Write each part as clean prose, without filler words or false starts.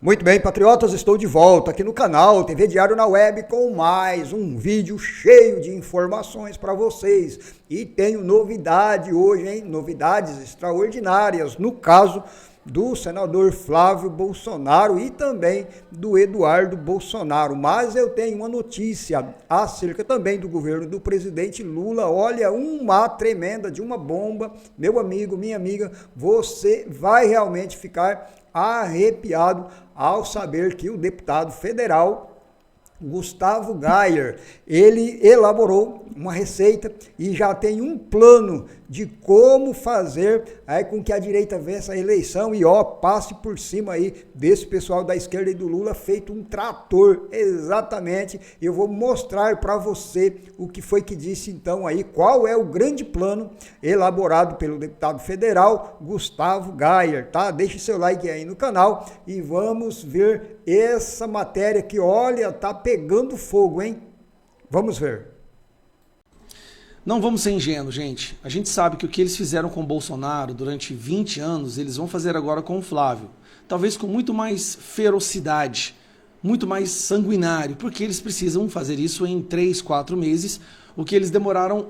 Muito bem, patriotas, estou de volta aqui no canal TV Diário na Web com mais um vídeo cheio de informações para vocês. E tenho novidade hoje, hein? Novidades extraordinárias, no caso do senador Flávio Bolsonaro e também do Eduardo Bolsonaro. Mas eu tenho uma notícia acerca também do governo do presidente Lula. Olha, uma tremenda de uma bomba. Meu amigo, minha amiga, você vai realmente ficar arrepiado ao saber que o deputado federal Gustavo Gayer, ele elaborou uma receita e já tem um plano de como fazer com que a direita vença a eleição e passe por cima aí desse pessoal da esquerda e do Lula feito um trator, exatamente. Eu vou mostrar para você o que foi que disse então aí, qual é o grande plano elaborado pelo deputado federal Gustavo Gayer, tá? Deixe seu like aí no canal e vamos ver essa matéria que, olha, tá pegando fogo, hein? Vamos ver. Não vamos ser ingênuos, gente. A gente sabe que o que eles fizeram com o Bolsonaro durante 20 anos, eles vão fazer agora com o Flávio. Talvez com muito mais ferocidade, muito mais sanguinário, porque eles precisam fazer isso em 3, 4 meses, o que eles demoraram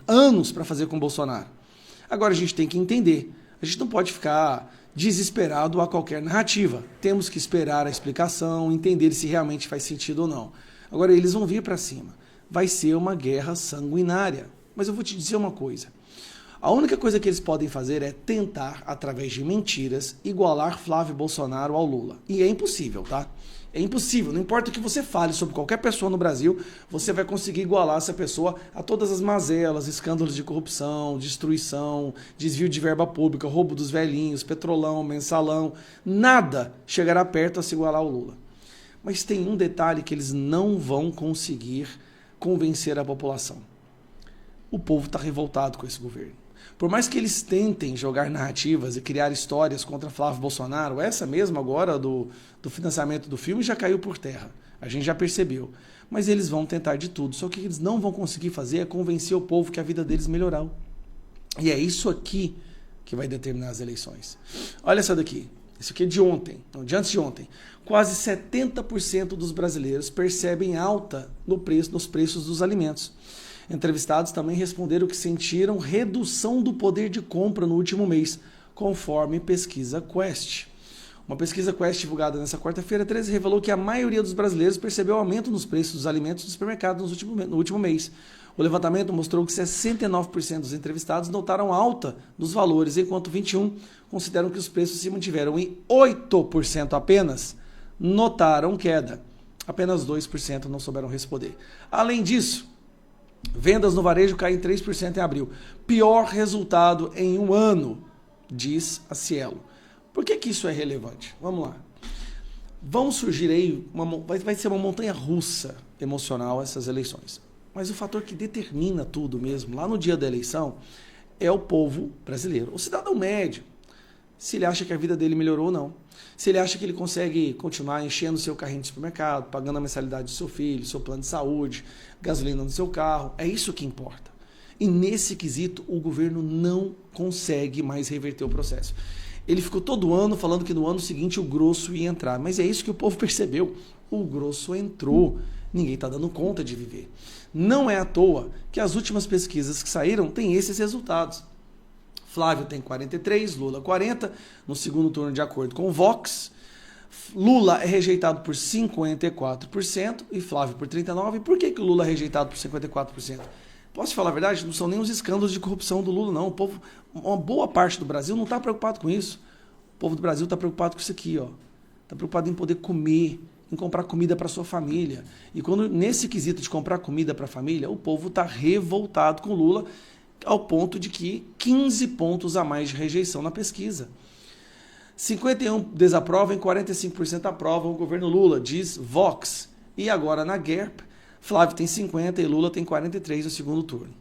anos para fazer com o Bolsonaro. Agora a gente tem que entender, a gente não pode ficar desesperado a qualquer narrativa. Temos que esperar a explicação, entender se realmente faz sentido ou não. Agora eles vão vir para cima. Vai ser uma guerra sanguinária. Mas eu vou te dizer uma coisa. A única coisa que eles podem fazer é tentar, através de mentiras, igualar Flávio Bolsonaro ao Lula. E é impossível, tá? É impossível. Não importa o que você fale sobre qualquer pessoa no Brasil, você vai conseguir igualar essa pessoa a todas as mazelas, escândalos de corrupção, destruição, desvio de verba pública, roubo dos velhinhos, petrolão, mensalão. Nada chegará perto a se igualar ao Lula. Mas tem um detalhe que eles não vão conseguir convencer a população. O povo está revoltado com esse governo. Por mais que eles tentem jogar narrativas e criar histórias contra Flávio Bolsonaro, essa mesmo agora do financiamento do filme já caiu por terra. A gente já percebeu. Mas eles vão tentar de tudo. Só que o que eles não vão conseguir fazer é convencer o povo que a vida deles melhorou. E é isso aqui que vai determinar as eleições. Olha essa daqui. Isso aqui é de ontem, não, de antes de ontem. Quase 70% dos brasileiros percebem alta nos preços dos alimentos. Entrevistados também responderam que sentiram redução do poder de compra no último mês, conforme pesquisa Quest. Uma pesquisa Quest divulgada nesta quarta-feira 13 revelou que a maioria dos brasileiros percebeu aumento nos preços dos alimentos no supermercado no último mês. O levantamento mostrou que 69% dos entrevistados notaram alta dos valores, enquanto 21% consideram que os preços se mantiveram e 8% apenas notaram queda. Apenas 2% não souberam responder. Além disso, vendas no varejo caem 3% em abril. Pior resultado em um ano, diz a Cielo. Por que isso é relevante? Vamos lá. Vão surgir aí, vai ser uma montanha russa emocional essas eleições. Mas o fator que determina tudo mesmo, lá no dia da eleição, é o povo brasileiro. O cidadão médio, se ele acha que a vida dele melhorou ou não. Se ele acha que ele consegue continuar enchendo o seu carrinho de supermercado, pagando a mensalidade do seu filho, seu plano de saúde, gasolina no seu carro. É isso que importa. E nesse quesito, o governo não consegue mais reverter o processo. Ele ficou todo ano falando que no ano seguinte o grosso ia entrar. Mas é isso que o povo percebeu. O grosso entrou. Ninguém está dando conta de viver. Não é à toa que as últimas pesquisas que saíram têm esses resultados. Flávio tem 43%, Lula 40%, no segundo turno de acordo com o Vox. Lula é rejeitado por 54% e Flávio por 39%. E por que o Lula é rejeitado por 54%? Posso te falar a verdade? Não são nem os escândalos de corrupção do Lula, não. O povo, uma boa parte do Brasil não está preocupado com isso. O povo do Brasil está preocupado com isso aqui, ó. Está preocupado em poder comer, em comprar comida para sua família. E quando nesse quesito de comprar comida para a família, o povo está revoltado com o Lula, ao ponto de que 15 pontos a mais de rejeição na pesquisa. 51% desaprovam e 45% aprovam o governo Lula, diz Vox. E agora na GERP, Flávio tem 50% e Lula tem 43% no segundo turno.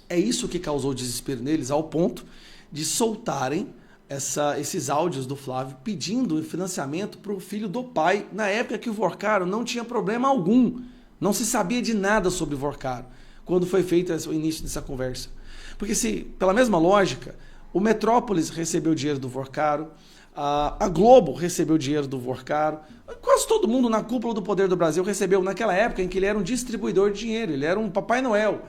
É isso que causou desespero neles, ao ponto de soltarem esses áudios do Flávio pedindo financiamento para o filho do pai, na época que o Vorcaro não tinha problema algum. Não se sabia de nada sobre o Vorcaro quando foi feito o início dessa conversa. Porque se, pela mesma lógica, o Metrópolis recebeu dinheiro do Vorcaro, A Globo recebeu dinheiro do Vorcaro. Quase todo mundo na cúpula do Poder do Brasil recebeu naquela época em que ele era um distribuidor de dinheiro, ele era um Papai Noel,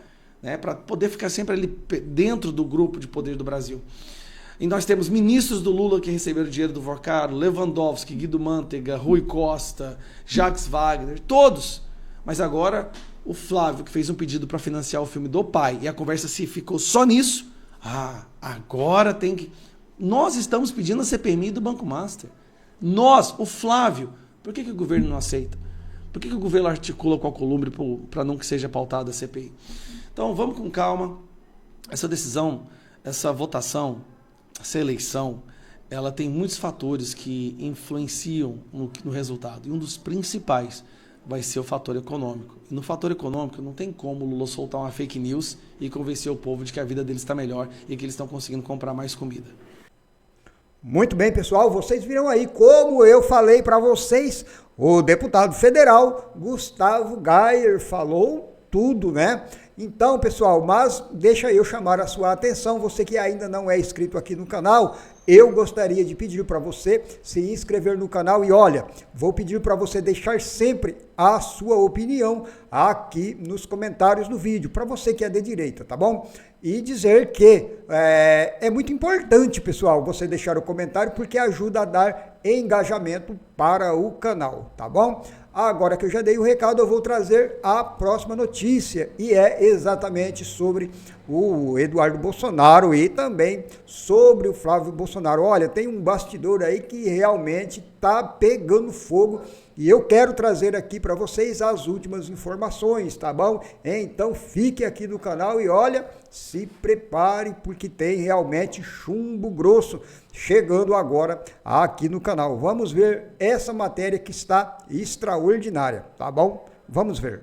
né, para poder ficar sempre ali dentro do grupo de poder do Brasil. E nós temos ministros do Lula que receberam dinheiro do Vorcaro, Lewandowski, Guido Mantega, Rui Costa, Jacques Wagner, todos. Mas agora o Flávio, que fez um pedido para financiar o filme do pai, e a conversa se ficou só nisso, agora tem que... Nós estamos pedindo a CPMI do Banco Master. Nós, o Flávio. Por que o governo não aceita? Por que o governo articula com a Alcolumbre para não que seja pautada a CPI? Então, vamos com calma. Essa decisão, essa votação, essa eleição, ela tem muitos fatores que influenciam no resultado. E um dos principais vai ser o fator econômico. E no fator econômico, não tem como o Lula soltar uma fake news e convencer o povo de que a vida deles está melhor e que eles estão conseguindo comprar mais comida. Muito bem, pessoal, vocês viram aí como eu falei para vocês, o deputado federal Gustavo Gayer falou tudo, né? Então, pessoal, mas deixa eu chamar a sua atenção, você que ainda não é inscrito aqui no canal, eu gostaria de pedir para você se inscrever no canal e olha, vou pedir para você deixar sempre a sua opinião aqui nos comentários do vídeo, para você que é de direita, tá bom? E dizer que é muito importante, pessoal, você deixar o comentário porque ajuda a dar engajamento para o canal, tá bom? Agora que eu já dei o recado, eu vou trazer a próxima notícia e é exatamente sobre o Eduardo Bolsonaro e também sobre o Flávio Bolsonaro. Olha, tem um bastidor aí que realmente está pegando fogo e eu quero trazer aqui para vocês as últimas informações, tá bom? Então fique aqui no canal e olha, se prepare porque tem realmente chumbo grosso chegando agora aqui no canal. Vamos ver essa matéria que está extraordinária, tá bom? Vamos ver.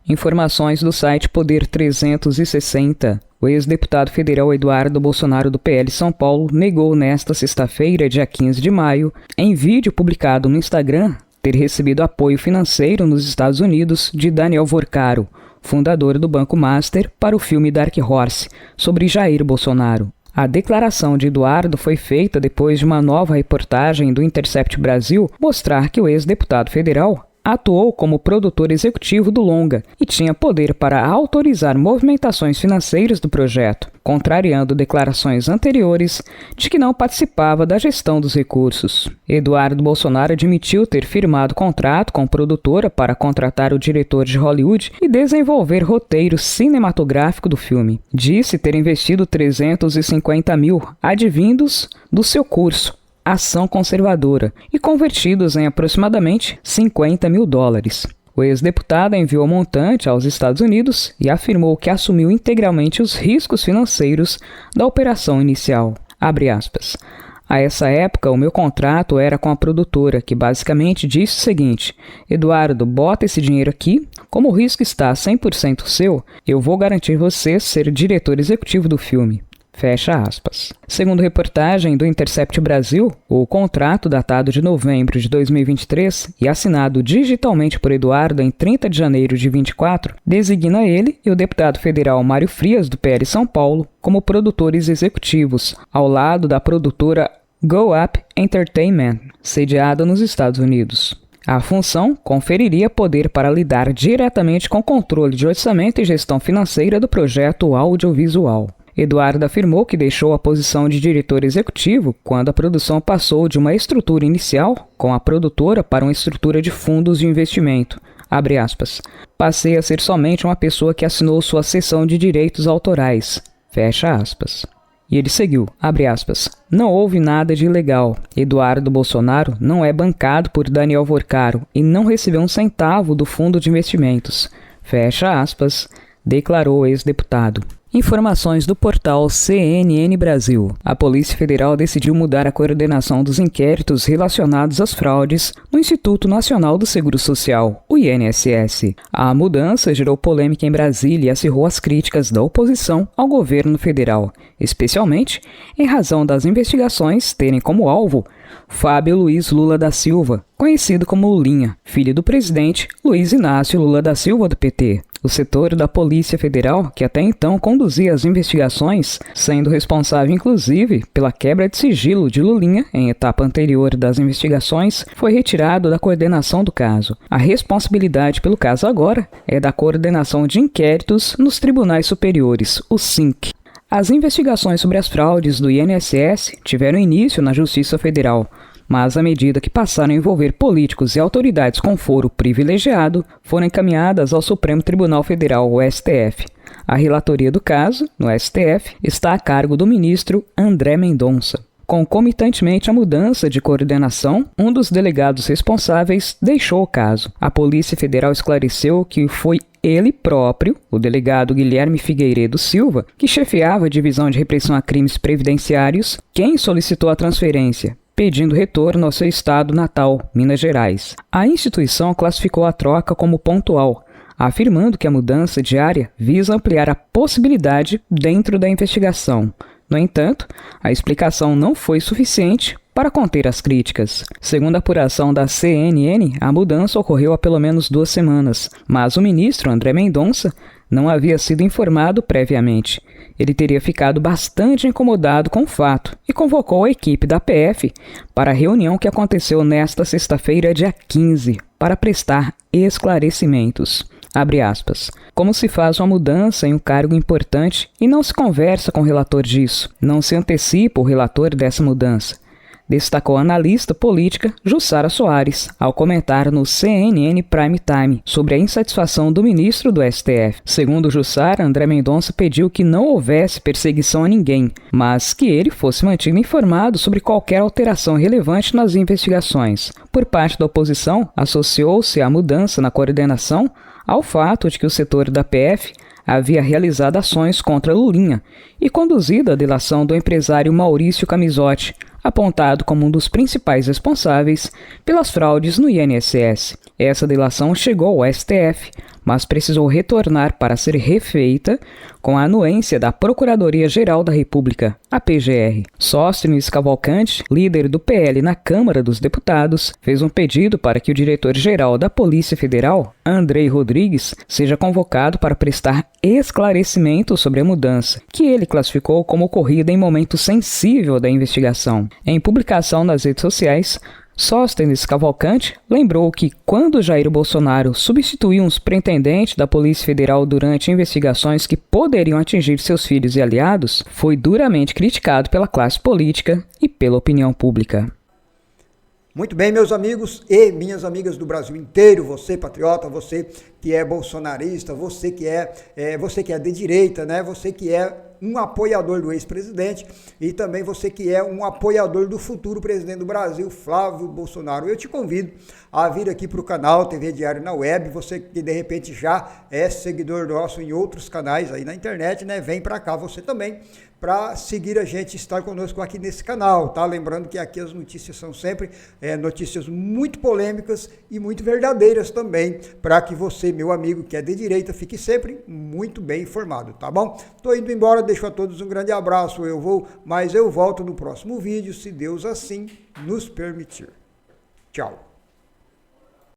Informações do site Poder 360. O ex-deputado federal Eduardo Bolsonaro do PL São Paulo negou nesta sexta-feira, dia 15 de maio, em vídeo publicado no Instagram, ter recebido apoio financeiro nos Estados Unidos de Daniel Vorcaro, fundador do Banco Master, para o filme Dark Horse, sobre Jair Bolsonaro. A declaração de Eduardo foi feita depois de uma nova reportagem do Intercept Brasil mostrar que o ex-deputado federal atuou como produtor executivo do longa e tinha poder para autorizar movimentações financeiras do projeto, contrariando declarações anteriores de que não participava da gestão dos recursos. Eduardo Bolsonaro admitiu ter firmado contrato com produtora para contratar o diretor de Hollywood e desenvolver roteiro cinematográfico do filme. Disse ter investido 350 mil advindos do seu curso, Ação Conservadora, e convertidos em aproximadamente 50 mil dólares. O ex-deputado enviou o montante aos Estados Unidos e afirmou que assumiu integralmente os riscos financeiros da operação inicial. Abre aspas. A essa época, o meu contrato era com a produtora, que basicamente disse o seguinte: Eduardo, bota esse dinheiro aqui, como o risco está 100% seu, eu vou garantir você ser diretor executivo do filme. Fecha aspas. Segundo reportagem do Intercept Brasil, o contrato datado de novembro de 2023 e assinado digitalmente por Eduardo em 30 de janeiro de 2024, designa ele e o deputado federal Mário Frias, do PL São Paulo, como produtores executivos, ao lado da produtora Go Up Entertainment, sediada nos Estados Unidos. A função conferiria poder para lidar diretamente com o controle de orçamento e gestão financeira do projeto audiovisual. Eduardo afirmou que deixou a posição de diretor executivo quando a produção passou de uma estrutura inicial com a produtora para uma estrutura de fundos de investimento. Abre aspas. Passei a ser somente uma pessoa que assinou sua cessão de direitos autorais. Fecha aspas. E ele seguiu, abre aspas, não houve nada de ilegal. Eduardo Bolsonaro não é bancado por Daniel Vorcaro e não recebeu um centavo do fundo de investimentos. Fecha aspas, declarou o ex-deputado. Informações do portal CNN Brasil. A Polícia Federal decidiu mudar a coordenação dos inquéritos relacionados às fraudes no Instituto Nacional do Seguro Social, o INSS. A mudança gerou polêmica em Brasília e acirrou as críticas da oposição ao governo federal, especialmente em razão das investigações terem como alvo Fábio Luiz Lula da Silva, conhecido como Lulinha, filho do presidente Luiz Inácio Lula da Silva do PT. O setor da Polícia Federal, que até então conduzia as investigações, sendo responsável inclusive pela quebra de sigilo de Lulinha em etapa anterior das investigações, foi retirado da coordenação do caso. A responsabilidade pelo caso agora é da Coordenação de Inquéritos nos Tribunais Superiores, o SINC. As investigações sobre as fraudes do INSS tiveram início na Justiça Federal, mas à medida que passaram a envolver políticos e autoridades com foro privilegiado, foram encaminhadas ao Supremo Tribunal Federal, o STF. A relatoria do caso, no STF, está a cargo do ministro André Mendonça. Concomitantemente à mudança de coordenação, um dos delegados responsáveis deixou o caso. A Polícia Federal esclareceu que foi ele próprio, o delegado Guilherme Figueiredo Silva, que chefiava a Divisão de Repressão a Crimes Previdenciários, quem solicitou a transferência, pedindo retorno ao seu estado natal, Minas Gerais. A instituição classificou a troca como pontual, afirmando que a mudança de área visa ampliar a possibilidade dentro da investigação. No entanto, a explicação não foi suficiente para conter as críticas. Segundo a apuração da CNN, a mudança ocorreu há pelo menos 2 semanas, mas o ministro André Mendonça não havia sido informado previamente. Ele teria ficado bastante incomodado com o fato e convocou a equipe da PF para a reunião que aconteceu nesta sexta-feira, dia 15, para prestar esclarecimentos. Abre aspas. Como se faz uma mudança em um cargo importante e não se conversa com o relator disso? Não se antecipa o relator dessa mudança? Destacou a analista política Jussara Soares, ao comentar no CNN Prime Time sobre a insatisfação do ministro do STF. Segundo Jussara, André Mendonça pediu que não houvesse perseguição a ninguém, mas que ele fosse mantido informado sobre qualquer alteração relevante nas investigações. Por parte da oposição, associou-se à mudança na coordenação ao fato de que o setor da PF havia realizado ações contra Lulinha e conduzido a delação do empresário Maurício Camisotti, apontado como um dos principais responsáveis pelas fraudes no INSS. Essa delação chegou ao STF, mas precisou retornar para ser refeita com a anuência da Procuradoria-Geral da República, a PGR. Sóstenes Cavalcante, líder do PL na Câmara dos Deputados, fez um pedido para que o diretor-geral da Polícia Federal, Andrei Rodrigues, seja convocado para prestar esclarecimento sobre a mudança, que ele classificou como ocorrida em momento sensível da investigação. Em publicação nas redes sociais, Sóstenes Cavalcante lembrou que, quando Jair Bolsonaro substituiu um superintendente da Polícia Federal durante investigações que poderiam atingir seus filhos e aliados, foi duramente criticado pela classe política e pela opinião pública. Muito bem, meus amigos e minhas amigas do Brasil inteiro, você patriota, você que é bolsonarista, você que é de direita, né? Você que é um apoiador do ex-presidente e também você que é um apoiador do futuro presidente do Brasil, Flávio Bolsonaro. Eu te convido a vir aqui para o canal TV Diário na Web, você que de repente já é seguidor nosso em outros canais aí na internet, né? Vem para cá você também para seguir a gente, estar conosco aqui nesse canal, tá? Lembrando que aqui as notícias são sempre notícias muito polêmicas e muito verdadeiras também, para que você, meu amigo que é de direita, fique sempre muito bem informado, tá bom? Tô indo embora, deixo a todos um grande abraço, mas eu volto no próximo vídeo, se Deus assim nos permitir. Tchau.